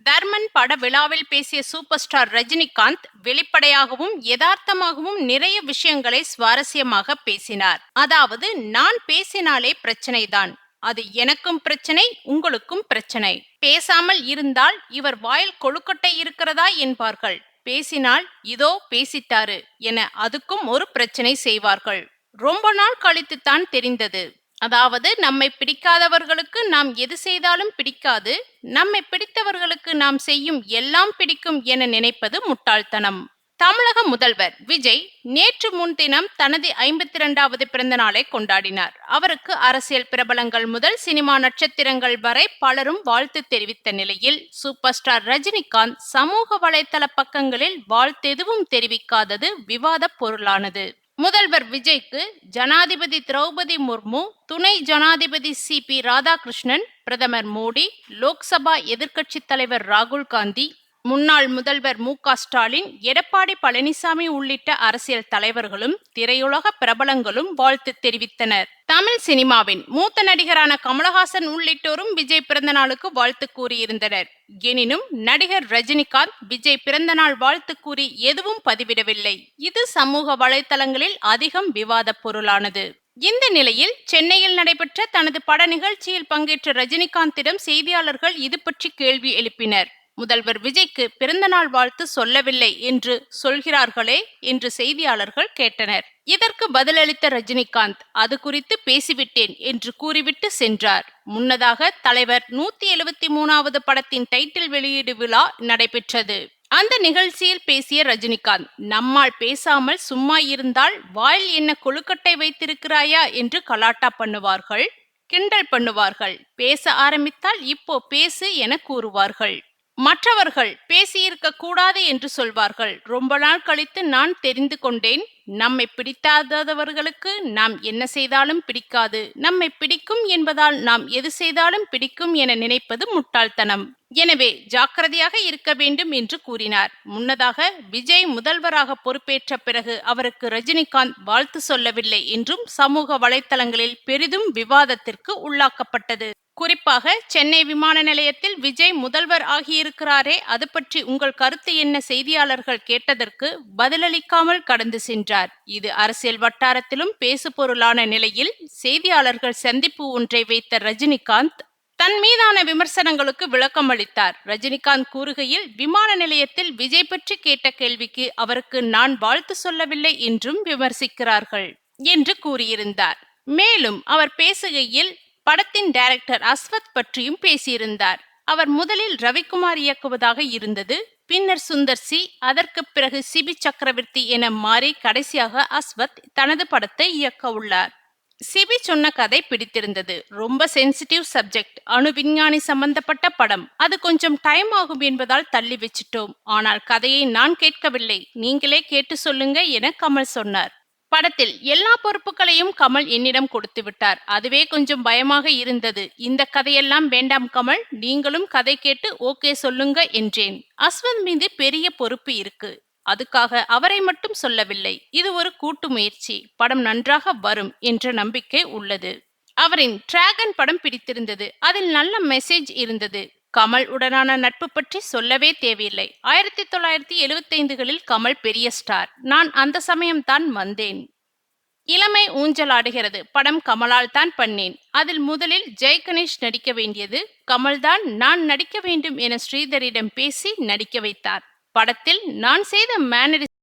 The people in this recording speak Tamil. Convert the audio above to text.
தர்மன் பட விழாவில் பேசிய சூப்பர் ஸ்டார் ரஜினிகாந்த் வெளிப்படையாகவும் யதார்த்தமாகவும் நிறைய விஷயங்களை சுவாரஸ்யமாக பேசினார். அதாவது, நான் பேசினாலே பிரச்சனைதான், அது எனக்கும் பிரச்சனை, உங்களுக்கும் பிரச்சனை. பேசாமல் இருந்தால் இவர் வாயில் கொழுக்கட்டை இருக்கிறதா என்பார்கள். பேசினால் இதோ பேசிட்டாரு என அதுக்கும் ஒரு பிரச்சனை செய்வார்கள். ரொம்ப நாள் கழித்துத்தான் தெரிந்தது. அதாவது, நம்மை பிடிக்காதவர்களுக்கு நாம் எது செய்தாலும் பிடிக்காது, நம்மை பிடித்தவர்களுக்கு நாம் செய்யும் எல்லாம் பிடிக்கும் என நினைப்பது முட்டாள்தனம். தமிழக முதல்வர் விஜய் நேற்று முன்தினம் தனது 52வது பிறந்த நாளை கொண்டாடினார். அவருக்கு அரசியல் பிரபலங்கள் முதல் சினிமா நட்சத்திரங்கள் வரை பலரும் வாழ்த்து தெரிவித்த நிலையில், சூப்பர் ஸ்டார் ரஜினிகாந்த் சமூக வலைதள பக்கங்களில் வாழ்த்தெதுவும் தெரிவிக்காதது விவாத பொருளானது. முதல்வர் விஜய்க்கு ஜனாதிபதி திரௌபதி முர்மு, துணை ஜனாதிபதி CP ராதாகிருஷ்ணன், பிரதமர் மோடி, லோக்சபா எதிர்க்கட்சித் தலைவர் ராகுல் காந்தி, முன்னாள் முதல்வர் MK ஸ்டாலின், எடப்பாடி பழனிசாமி உள்ளிட்ட அரசியல் தலைவர்களும் திரையுலக பிரபலங்களும் வாழ்த்து தெரிவித்தனர். தமிழ் சினிமாவின் மூத்த நடிகரான கமலஹாசன் உள்ளிட்டோரும் விஜய் பிறந்தநாளுக்கு வாழ்த்து கூறியிருந்தனர். எனினும் நடிகர் ரஜினிகாந்த் விஜய் பிறந்தநாள் வாழ்த்து கூறி எதுவும் பதிவிடவில்லை. இது சமூக வலைதளங்களில் அதிகம் விவாத பொருளானது. இந்த நிலையில் சென்னையில் நடைபெற்ற தனது பட நிகழ்ச்சியில் பங்கேற்ற ரஜினிகாந்திடம் செய்தியாளர்கள் இது பற்றி கேள்வி எழுப்பினர். முதல்வர் விஜய்க்கு பிறந்தநாள் வாழ்த்து சொல்லவில்லை என்று சொல்கிறார்களே என்று செய்தியாளர்கள் கேட்டனர். இதற்கு பதிலளித்த ரஜினிகாந்த், அது குறித்து பேசிவிட்டேன் என்று கூறிவிட்டு சென்றார். முன்னதாக தலைவர் 173வது படத்தின் டைட்டில் வெளியீடு விழா நடைபெற்றது. அந்த நிகழ்ச்சியில் பேசிய ரஜினிகாந்த், நம்மால் பேசாமல் சும்மா இருந்தால் வாயில் என்ன கொழுக்கட்டை வைத்திருக்கிறாயா என்று கலாட்டா பண்ணுவார்கள், கிண்டல் பண்ணுவார்கள். பேச ஆரம்பித்தால் இப்போ பேசு என கூறுவார்கள். மற்றவர்கள் பேசியிருக்க கூடாது என்று சொல்வார்கள். ரொம்ப நாள் கழித்து நான் தெரிந்து கொண்டேன், நம்மை பிடிக்காதவர்களுக்கு நாம் என்ன செய்தாலும் பிடிக்காது, நம்மை பிடிக்கும் என்பதால் நாம் எது செய்தாலும் பிடிக்கும் என நினைப்பது முட்டாள்தனம். எனவே ஜாக்கிரதையாக இருக்க வேண்டும் என்று கூறினார். முன்னதாக விஜய் முதல்வராக பொறுப்பேற்ற பிறகு அவருக்கு ரஜினிகாந்த் வாழ்த்து சொல்லவில்லை என்றும் சமூக வலைதளங்களில் பெரிதும் விவாதத்திற்கு உள்ளாக்கப்பட்டது. குறிப்பாக சென்னை விமான நிலையத்தில் விஜய் முதல்வர் ஆகியிருக்கிறாரே, அது பற்றி உங்கள் கருத்து என்ன செய்தியாளர்கள் கேட்டதற்கு பதிலளிக்காமல் கடந்து சென்றார். இது அரசியல் வட்டாரத்திலும் பேசுபொருளான நிலையில் செய்தியாளர்கள் சந்திப்பு ஒன்றை வைத்த ரஜினிகாந்த் தன் மீதான விமர்சனங்களுக்கு விளக்கம் அளித்தார். ரஜினிகாந்த் கூறுகையில், விமான நிலையத்தில் விஜய் பற்றி கேட்ட கேள்விக்கு அவருக்கு நான் வாழ்த்து சொல்லவில்லை என்றும் விமர்சிக்கிறார்கள் என்று கூறியிருந்தார். மேலும் அவர் பேசுகையில் படத்தின் டைரக்டர் அஸ்வத் பற்றியும் பேசியிருந்தார். அவர் முதலில் ரவிக்குமார் இயக்குவதாக இருந்தது, பின்னர் சுந்தர் சி, அதற்கு பிறகு சிபி சக்கரவர்த்தி என மாறி கடைசியாக அஸ்வத் தனது படத்தை இயக்க உள்ளார். சிபி சொன்ன கதை பிடித்திருந்தது. ரொம்ப சென்சிட்டிவ் சப்ஜெக்ட், அணு விஞ்ஞானி சம்பந்தப்பட்ட படம், அது கொஞ்சம் டைம் ஆகும் என்பதால் தள்ளி வச்சிட்டோம். ஆனால் கதையை நான் கேட்கவில்லை, நீங்களே கேட்டு சொல்லுங்க என கமல் சொன்னார். படத்தில் எல்லா பொறுப்புகளையும் கமல் என்னிடம் கொடுத்து விட்டார். அதுவே கொஞ்சம் பயமாக இருந்தது. இந்த கதையெல்லாம் வேண்டாம் கமல், நீங்களும் கதை கேட்டு ஓகே சொல்லுங்க என்றேன். அஸ்வத் மீது பெரிய பொறுப்பு இருக்கு, அதுக்காக அவரை மட்டும் சொல்லவில்லை. இது ஒரு கூட்டு முயற்சி, படம் நன்றாக வரும் என்ற நம்பிக்கை உள்ளது. அவரின் டிராகன் படம் பிடித்திருந்தது, அதில் நல்ல மெசேஜ் இருந்தது. கமல் உடனான நட்பு பற்றி சொல்லவே தேவையில்லை. 1975களில் கமல் பெரிய ஸ்டார், நான் அந்த சமயம்தான் வந்தேன். இளமை ஊஞ்சலாடுகிறது படம் கமலால் தான் பண்ணேன். அதில் முதலில் ஜெய் கணேஷ் நடிக்க வேண்டியது, கமல்தான் நான் நடிக்க வேண்டும் என ஸ்ரீதரிடம் பேசி நடிக்க வைத்தார். படத்தில் நான் செய்த மேனரிசம்